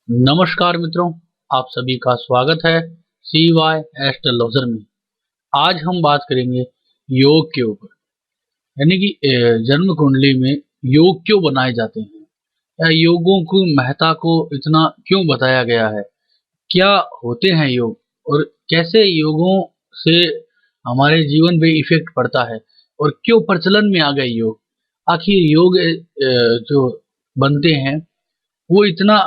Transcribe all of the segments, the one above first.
नमस्कार मित्रों, आप सभी का स्वागत है CY एस्ट्रोलॉजर में। आज हम बात करेंगे योग के ऊपर, यानी कि जन्म कुंडली में योग क्यों बनाए जाते हैं या योगों की महत्ता को इतना क्यों बताया गया है, क्या होते हैं योग और कैसे योगों से हमारे जीवन पे इफेक्ट पड़ता है और क्यों प्रचलन में आ गए योग। आखिर योग जो बनते हैं वो इतना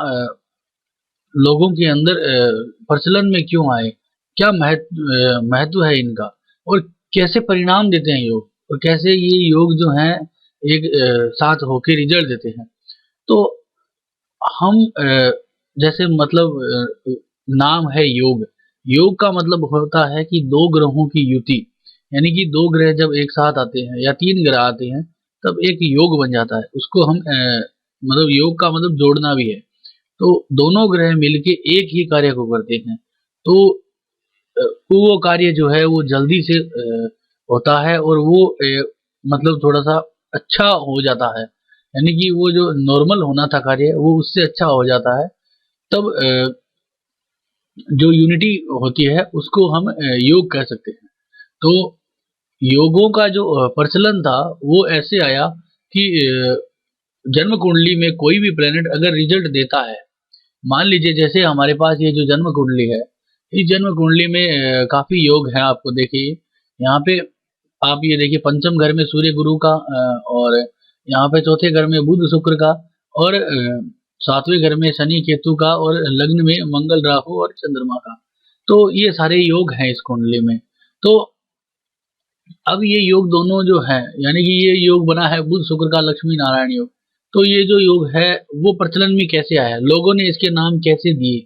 लोगों के अंदर प्रचलन में क्यों आए, क्या महत्व है इनका और कैसे परिणाम देते हैं योग और कैसे ये योग जो हैं एक साथ होके रिजल्ट देते हैं। तो हम जैसे मतलब नाम है योग। योग का मतलब होता है कि दो ग्रहों की युति, यानी कि दो ग्रह जब एक साथ आते हैं या तीन ग्रह आते हैं तब एक योग बन जाता है। उसको हम मतलब योग का मतलब जोड़ना भी है। तो दोनों ग्रह मिलके एक ही कार्य को करते हैं तो वो कार्य जो है वो जल्दी से होता है और वो मतलब थोड़ा सा अच्छा हो जाता है, यानी कि वो जो नॉर्मल होना था कार्य वो उससे अच्छा हो जाता है। तब जो यूनिटी होती है उसको हम योग कह सकते हैं। तो योगों का जो प्रचलन था वो ऐसे आया कि जन्म कुंडली में कोई भी प्लेनेट अगर रिजल्ट देता है, मान लीजिए जैसे हमारे पास ये जो जन्म कुंडली है, इस जन्म कुंडली में काफी योग है। आपको देखिए यहाँ पे, आप ये देखिए पंचम घर में सूर्य गुरु का, और यहाँ पे चौथे घर में बुध शुक्र का, और सातवें घर में शनि केतु का, और लग्न में मंगल राहु और चंद्रमा का। तो ये सारे योग हैं इस कुंडली में। तो अब ये योग दोनों जो है, यानी कि ये योग बना है बुध शुक्र का लक्ष्मी नारायण योग। तो ये जो योग है वो प्रचलन में कैसे आया, लोगों ने इसके नाम कैसे दिए।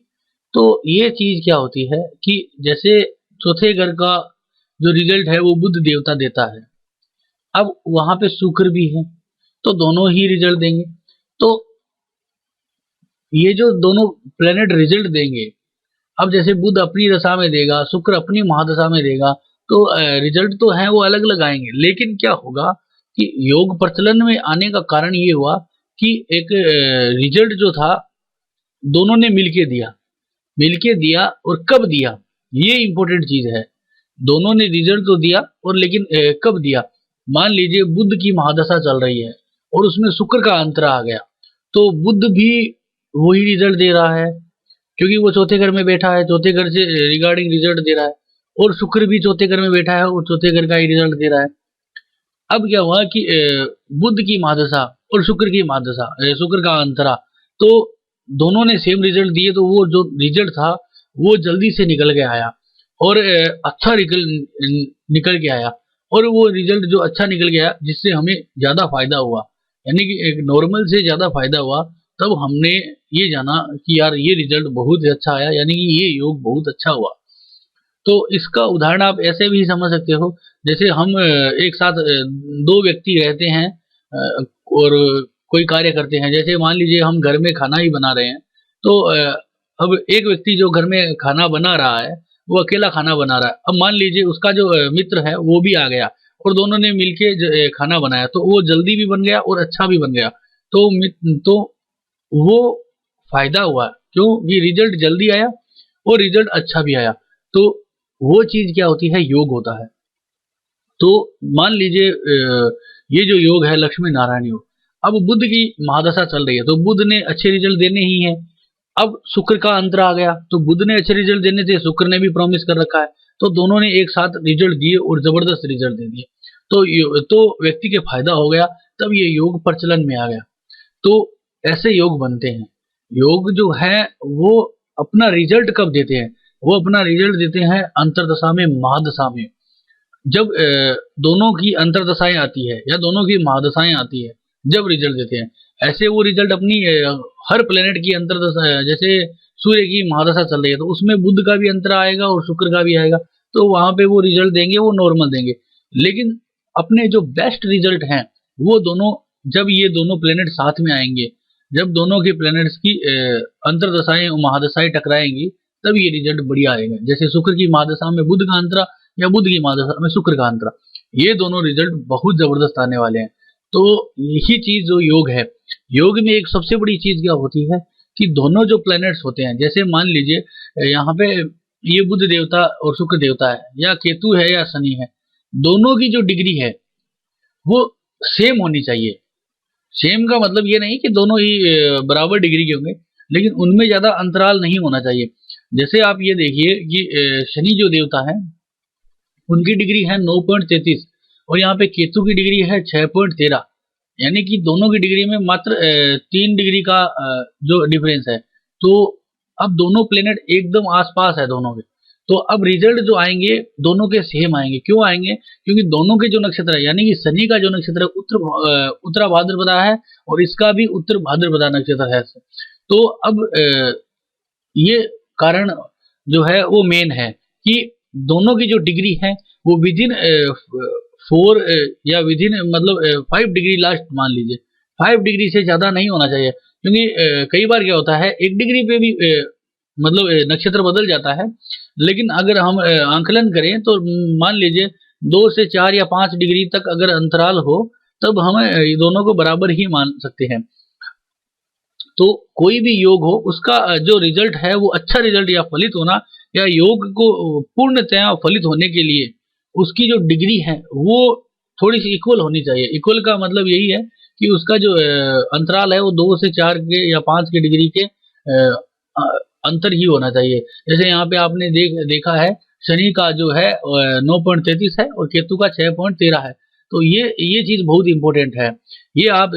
तो ये चीज क्या होती है कि जैसे चौथे घर का जो रिजल्ट है वो बुध देवता देता है, अब वहां पे शुक्र भी है तो दोनों ही रिजल्ट देंगे। तो ये जो दोनों प्लेनेट रिजल्ट देंगे, अब जैसे बुध अपनी दशा में देगा, शुक्र अपनी महादशा में देगा, तो रिजल्ट तो है वो अलग अलग आएंगे। लेकिन क्या होगा कि योग प्रचलन में आने का कारण ये हुआ कि एक रिजल्ट जो था दोनों ने मिलके दिया और कब दिया, ये इंपॉर्टेंट चीज है। दोनों ने रिजल्ट तो दिया और लेकिन कब दिया। मान लीजिए बुध की महादशा चल रही है और उसमें शुक्र का अंतर आ गया, तो बुध भी वही रिजल्ट दे रहा है क्योंकि वो चौथे घर में बैठा है, चौथे घर से रिगार्डिंग रिजल्ट दे रहा है, और शुक्र भी चौथे घर में बैठा है और चौथे घर का ही रिजल्ट दे रहा है। अब क्या हुआ कि बुध की महादशा और शुक्र की महादशा, शुक्र का अंतरा, तो दोनों ने सेम रिजल्ट दिए, तो वो जो रिजल्ट था वो जल्दी से निकल के आया और अच्छा निकल के आया। और वो रिजल्ट जो अच्छा निकल गया जिससे हमें ज्यादा फायदा हुआ, यानी कि एक नॉर्मल से ज्यादा फायदा हुआ, तब हमने ये जाना कि यार ये रिजल्ट बहुत ही अच्छा आया, यानी कि ये योग बहुत अच्छा हुआ। तो इसका उदाहरण आप ऐसे भी समझ सकते हो, जैसे हम एक साथ दो व्यक्ति रहते हैं और कोई कार्य करते हैं। जैसे मान लीजिए हम घर में खाना ही बना रहे हैं, तो अब एक व्यक्ति जो घर में खाना बना रहा है वो अकेला खाना बना रहा है। अब मान लीजिए उसका जो मित्र है वो भी आ गया और दोनों ने मिलके खाना बनाया, तो वो जल्दी भी बन गया और अच्छा भी बन गया। तो वो फायदा हुआ क्योंकि रिजल्ट जल्दी आया और रिजल्ट अच्छा भी आया। तो वो चीज क्या होती है, योग होता है। तो मान लीजिए ये जो योग है लक्ष्मी नारायण योग, अब बुध की महादशा चल रही है तो बुध ने अच्छे रिजल्ट देने ही है। अब शुक्र का अंतर आ गया तो बुध ने अच्छे रिजल्ट देने थे, शुक्र ने भी प्रॉमिस कर रखा है, तो दोनों ने एक साथ रिजल्ट दिए और जबरदस्त रिजल्ट दे दिए। तो व्यक्ति के फायदा हो गया, तब ये योग प्रचलन में आ गया। तो ऐसे योग बनते हैं। योग जो है वो अपना रिजल्ट कब देते हैं, वो अपना रिजल्ट देते हैं अंतरदशा में, महादशा में। जब दोनों की अंतरदशाएं आती है या दोनों की महादशाएं आती है, जब रिजल्ट देते हैं। ऐसे वो रिजल्ट अपनी हर प्लेनेट की अंतरदशा, जैसे सूर्य की महादशा चल रही है तो उसमें बुध का भी अंतर आएगा और शुक्र का भी आएगा, तो वहां पे वो रिजल्ट देंगे, वो नॉर्मल देंगे। लेकिन अपने जो बेस्ट रिजल्ट हैं वो दोनों, जब ये दोनों प्लेनेट साथ में आएंगे, जब दोनों के प्लेनेट्स की अंतरदशाएं और महादशाएं टकराएंगी, तब ये रिजल्ट बढ़िया आएगा। जैसे शुक्र की महादशा में बुध का अंतरा या बुध की महादशा में शुक्र का अंतरा, ये दोनों रिजल्ट बहुत जबरदस्त आने वाले हैं। तो यही चीज जो योग है, योग में एक सबसे बड़ी चीज क्या होती है कि दोनों जो प्लैनेट्स होते हैं, जैसे मान लीजिए यहाँ पे ये बुध देवता और शुक्र देवता है, या केतु है या शनि है, दोनों की जो डिग्री है वो सेम होनी चाहिए। सेम का मतलब ये नहीं कि दोनों ही बराबर डिग्री के होंगे, लेकिन उनमें ज्यादा अंतराल नहीं होना चाहिए। जैसे आप ये देखिए कि शनि जो देवता है उनकी डिग्री है 9.33 और यहाँ पे केतु की डिग्री है 6.13, यानी कि दोनों की डिग्री में मात्र 3 डिग्री का जो डिफरेंस है। तो अब दोनों प्लेनेट एकदम आसपास है दोनों के, तो अब रिजल्ट जो आएंगे दोनों के सेम आएंगे। क्यों आएंगे? क्योंकि दोनों के जो नक्षत्र है, यानी कि शनि का जो नक्षत्र है उत्तरा भाद्रपदा है और इसका भी उत्तर भाद्रपदा नक्षत्र है। तो अब ये कारण जो है वो मेन है कि दोनों की जो डिग्री है वो विदिन 4 या विदिन मतलब 5 डिग्री लास्ट मान लीजिए, 5 डिग्री से ज्यादा नहीं होना चाहिए। क्योंकि कई बार क्या होता है 1 डिग्री पे भी मतलब नक्षत्र बदल जाता है, लेकिन अगर हम आंकलन करें तो मान लीजिए 2 से 4 या 5 डिग्री तक अगर अंतराल हो तब हम दोनों को बराबर ही मान सकते हैं। तो कोई भी योग हो उसका जो रिजल्ट है वो अच्छा रिजल्ट या फलित होना, या योग को पूर्णतया फलित होने के लिए उसकी जो डिग्री है वो थोड़ी सी इक्वल होनी चाहिए। इक्वल का मतलब यही है कि उसका जो अंतराल है वो 2 से 4 के या 5 के डिग्री के अंतर ही होना चाहिए। जैसे यहाँ पे आपने देखा है शनि का जो है 9.33 है और केतु का 6.13 है। तो ये चीज बहुत इंपॉर्टेंट है, ये आप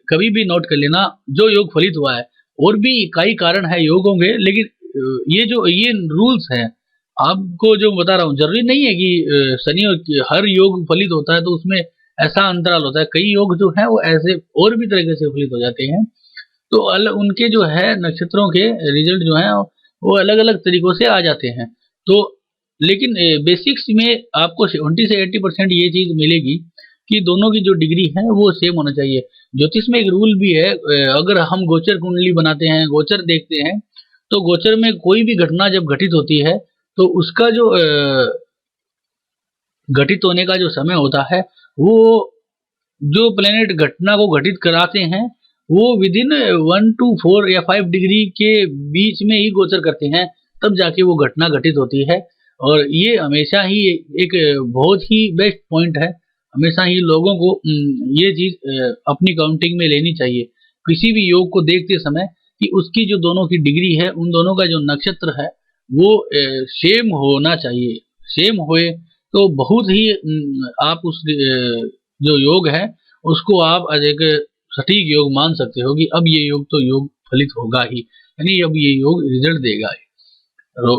कभी भी नोट कर लेना। जो योग फलित हुआ है, और भी कई कारण है योगों के, लेकिन ये रूल्स हैं आपको जो बता रहा हूँ। जरूरी नहीं है कि शनि और हर योग फलित होता है तो उसमें ऐसा अंतराल होता है। कई योग जो है वो ऐसे और भी तरीके से फलित हो जाते हैं। तो उनके जो है नक्षत्रों के रिजल्ट जो है वो अलग अलग तरीकों से आ जाते हैं। तो लेकिन बेसिक्स में आपको 70 से 80% ये चीज मिलेगी कि दोनों की जो डिग्री है वो सेम होना चाहिए। ज्योतिष में एक रूल भी है, अगर हम गोचर कुंडली बनाते हैं, गोचर देखते हैं, तो गोचर में कोई भी घटना जब घटित होती है तो उसका जो घटित होने का जो समय होता है वो जो प्लेनेट घटना को घटित कराते हैं वो विदिन 1 to 4 या 5 डिग्री के बीच में ही गोचर करते हैं, तब जाके वो घटना घटित होती है। और ये हमेशा ही एक बहुत ही बेस्ट पॉइंट है। हमेशा ही लोगों को ये चीज अपनी काउंटिंग में लेनी चाहिए किसी भी योग को देखते समय, कि उसकी जो दोनों की डिग्री है, उन दोनों का जो नक्षत्र है वो सेम होना चाहिए। सेम होए तो बहुत ही आप उस जो योग है उसको आप एक सटीक योग मान सकते हो कि अब ये योग तो योग फलित होगा ही, यानी अब ये योग रिजल्ट देगा ही।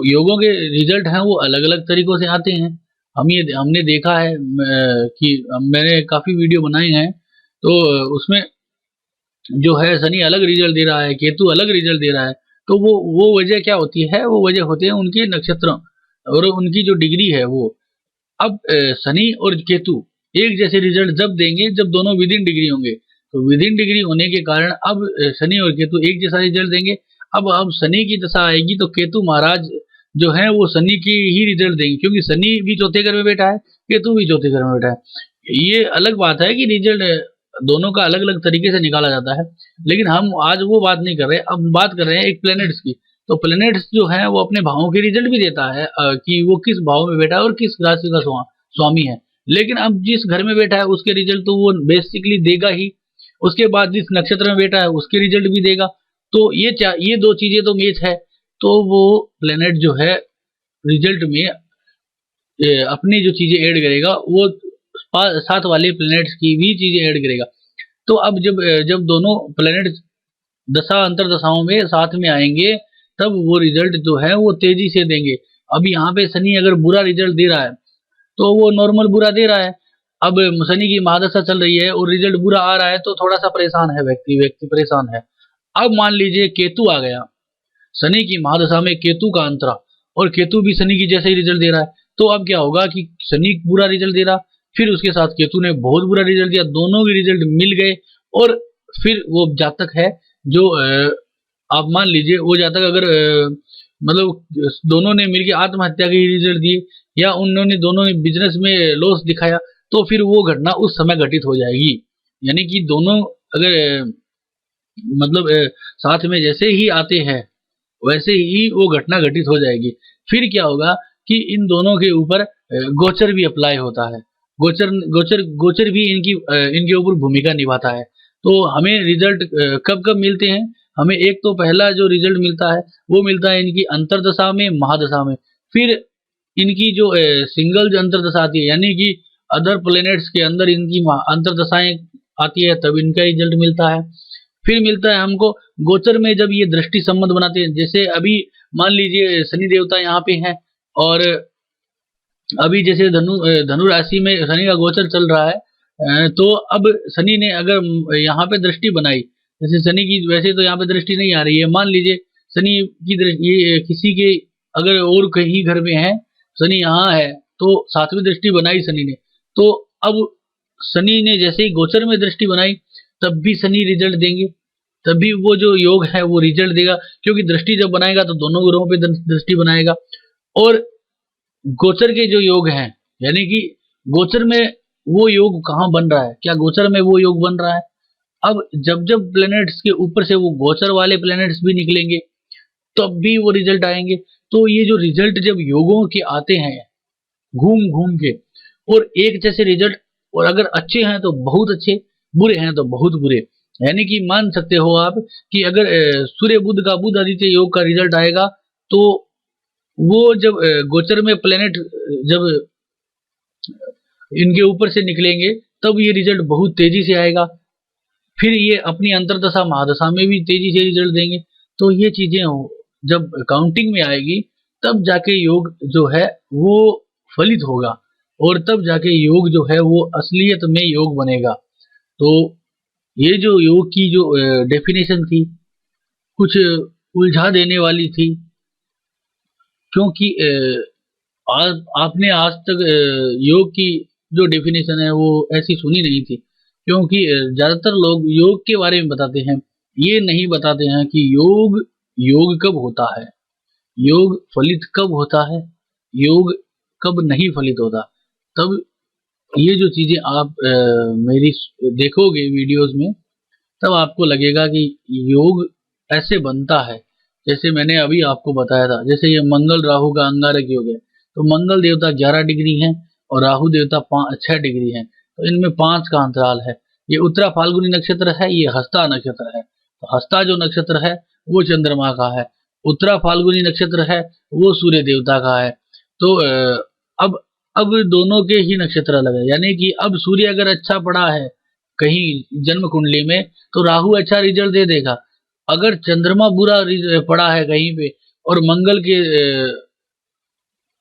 योगों के रिजल्ट हैं वो अलग अलग तरीकों से आते हैं। हमने देखा है कि मैंने काफी वीडियो बनाए हैं, तो उसमें जो है शनि अलग रिजल्ट दे रहा है, केतु अलग रिजल्ट दे रहा है। तो वो वजह क्या होती है? वो वजह होते हैं उनके नक्षत्रों और उनकी जो डिग्री है वो। अब शनि और केतु एक जैसे रिजल्ट जब देंगे जब दोनों विदिन डिग्री होंगे। तो विदिन डिग्री होने के कारण अब शनि और केतु एक जैसा रिजल्ट देंगे। अब शनि की दशा आएगी तो केतु महाराज जो है वो शनि की ही रिजल्ट देंगे, क्योंकि शनि भी चौथे घर में बैठा है, केतु भी चौथे घर में बैठा है। ये अलग बात है कि रिजल्ट दोनों का अलग अलग तरीके से निकाला जाता है, लेकिन हम आज वो बात नहीं कर रहे। अब बात कर रहे हैं एक प्लैनेट्स की। तो प्लैनेट्स जो है वो अपने भावों के रिजल्ट भी देता है कि वो किस भाव में बैठा है और किस राशि का स्वामी है। लेकिन अब जिस घर में बैठा है उसके रिजल्ट तो वो बेसिकली देगा ही, उसके बाद जिस नक्षत्र में बैठा है उसके रिजल्ट भी देगा। तो ये दो चीजें तो मैच है, तो वो प्लेनेट जो है रिजल्ट में अपनी जो चीजें ऐड करेगा वो साथ वाले प्लेनेट्स की भी चीजें ऐड करेगा। तो अब जब दोनों प्लेनेट्स दशा अंतर दशाओं में साथ में आएंगे तब वो रिजल्ट जो है वो तेजी से देंगे। अब यहाँ पे शनि अगर बुरा रिजल्ट दे रहा है तो वो नॉर्मल बुरा दे रहा है। अब शनि की महादशा चल रही है और रिजल्ट बुरा आ रहा है तो थोड़ा सा परेशान है व्यक्ति परेशान है। अब मान लीजिए केतु आ गया, शनि की महादशा में केतु का अंतरा, और केतु भी शनि की जैसे ही रिजल्ट दे रहा है। तो अब क्या होगा कि शनि बुरा रिजल्ट दे रहा, फिर उसके साथ केतु ने बहुत बुरा रिजल्ट दिया, दोनों के रिजल्ट मिल गए। और फिर वो जातक है जो आप मान लीजिए वो जातक अगर मतलब दोनों ने मिलकर आत्महत्या के रिजल्ट दिए या उन्होंने दोनों ने बिजनेस में लॉस दिखाया, तो फिर वो घटना उस समय घटित हो जाएगी। यानी कि दोनों अगर मतलब साथ में जैसे ही आते हैं वैसे ही वो घटना घटित हो जाएगी। फिर क्या होगा कि इन दोनों के ऊपर गोचर भी अप्लाई होता है। गोचर गोचर गोचर भी इनके ऊपर भूमिका निभाता है। तो हमें रिजल्ट कब कब मिलते हैं? हमें एक तो पहला जो रिजल्ट मिलता है वो मिलता है इनकी अंतर्दशा में, महादशा में। फिर इनकी जो सिंगल जो अंतर्दशा आती है, यानी कि अदर प्लैनेट्स के अंदर इनकी अंतर्दशाएं आती है, तब इनका रिजल्ट मिलता है। फिर मिलता है हमको गोचर में, जब ये दृष्टि संबंध बनाते हैं। जैसे अभी मान लीजिए शनि देवता यहाँ पे हैं, और अभी जैसे धनु राशि में शनि का गोचर चल रहा है, तो अब शनि ने अगर यहाँ पे दृष्टि बनाई, जैसे शनि की वैसे तो यहाँ पे दृष्टि नहीं आ रही है, मान लीजिए शनि की दृष्टि ये किसी के अगर और कहीं घर में है, शनि यहाँ है, तो सातवीं दृष्टि बनाई शनि ने, तो अब शनि ने जैसे ही गोचर में दृष्टि बनाई तब भी शनि रिजल्ट देंगे, तभी वो जो योग है वो रिजल्ट देगा, क्योंकि दृष्टि जब बनाएगा तो दोनों ग्रहों पे दृष्टि बनाएगा। और गोचर के जो योग हैं, यानी कि गोचर में वो योग कहाँ बन रहा है, क्या गोचर में वो योग बन रहा है? अब जब जब प्लैनेट्स के ऊपर से वो गोचर वाले प्लैनेट्स भी निकलेंगे तब भी वो रिजल्ट आएंगे। तो ये जो रिजल्ट जब योगों के आते हैं घूम घूम के, और एक जैसे रिजल्ट, और अगर अच्छे हैं तो बहुत अच्छे, बुरे हैं तो बहुत बुरे, यानी कि मान सकते हो आप कि अगर सूर्य बुध का बुध आदित्य योग का रिजल्ट आएगा, तो वो जब गोचर में प्लेनेट जब इनके ऊपर से निकलेंगे तब ये रिजल्ट बहुत तेजी से आएगा। फिर ये अपनी अंतर्दशा महादशा में भी तेजी से रिजल्ट देंगे। तो ये चीजें जब काउंटिंग में आएगी तब जाके योग जो है वो फलित होगा, और तब जाके योग जो है वो असलियत में योग बनेगा। तो ये जो योग की जो डेफिनेशन थी कुछ उलझा देने वाली थी, क्योंकि आपने आज तक योग की जो डेफिनेशन है वो ऐसी सुनी नहीं थी, क्योंकि ज्यादातर लोग योग के बारे में बताते हैं, ये नहीं बताते हैं कि योग योग कब होता है, योग फलित कब होता है, योग कब नहीं फलित होता। तब ये जो चीजें आप मेरी देखोगे वीडियोस में, तब आपको लगेगा कि योग ऐसे बनता है जैसे मैंने अभी आपको बताया था। जैसे ये मंगल राहु का अंगारक योग है, तो मंगल देवता 11 डिग्री है और राहु देवता 6 डिग्री है, तो इनमें 5 का अंतराल है। ये उत्तरा फाल्गुनी नक्षत्र है, ये हस्ता नक्षत्र है, तो हस्ता जो नक्षत्र है वो चंद्रमा का है, उत्तरा फाल्गुनी नक्षत्र है वो सूर्य देवता का है। तो अब दोनों के ही नक्षत्र अलग है, यानी कि अब सूर्य अगर अच्छा पड़ा है कहीं जन्म कुंडली में तो राहु अच्छा रिजल्ट दे देगा। अगर चंद्रमा बुरा पड़ा है कहीं पे और मंगल के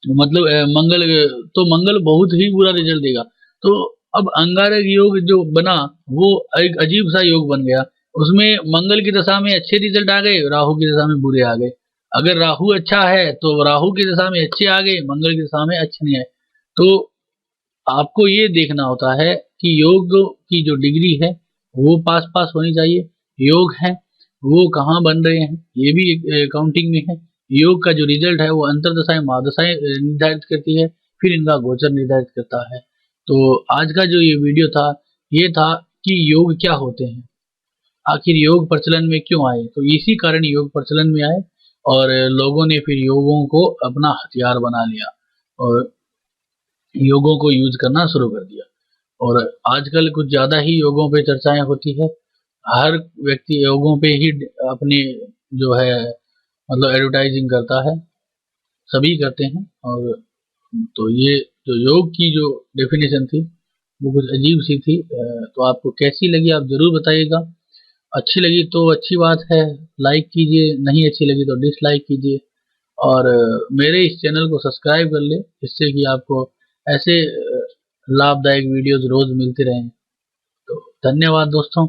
मतलब मंगल, तो मंगल बहुत ही बुरा रिजल्ट देगा। तो अब अंगारक योग जो बना वो एक अजीब सा योग बन गया, उसमें मंगल की दशा में अच्छे रिजल्ट आ गए, राहु की दशा में बुरे आ गए। अगर राहु अच्छा है तो राहु की दशा में अच्छे आ गए, मंगल की दशा में अच्छे नहीं आए। तो आपको ये देखना होता है कि योग की जो डिग्री है वो पास पास होनी चाहिए, योग है वो कहाँ बन रहे हैं ये भी काउंटिंग में है। योग का जो रिजल्ट है वो अंतर्दशाएं महादशाएं निर्धारित करती है, फिर इनका गोचर निर्धारित करता है। तो आज का जो ये वीडियो था ये था कि योग क्या होते हैं, आखिर योग प्रचलन में क्यों आए। तो इसी कारण योग प्रचलन में आए और लोगों ने फिर योगों को अपना हथियार बना लिया और योगों को यूज करना शुरू कर दिया। और आजकल कुछ ज्यादा ही योगों पे चर्चाएं होती है, हर व्यक्ति योगों पे ही अपनी जो है मतलब एडवर्टाइजिंग करता है, सभी करते हैं। और तो ये जो योग की जो डेफिनेशन थी वो कुछ अजीब सी थी। तो आपको कैसी लगी आप जरूर बताइएगा, अच्छी लगी तो अच्छी बात है, लाइक कीजिए, नहीं अच्छी लगी तो डिसलाइक कीजिए, और मेरे इस चैनल को सब्सक्राइब कर ले जिससे कि आपको ऐसे लाभदायक वीडियोज रोज मिलते रहें। तो धन्यवाद दोस्तों।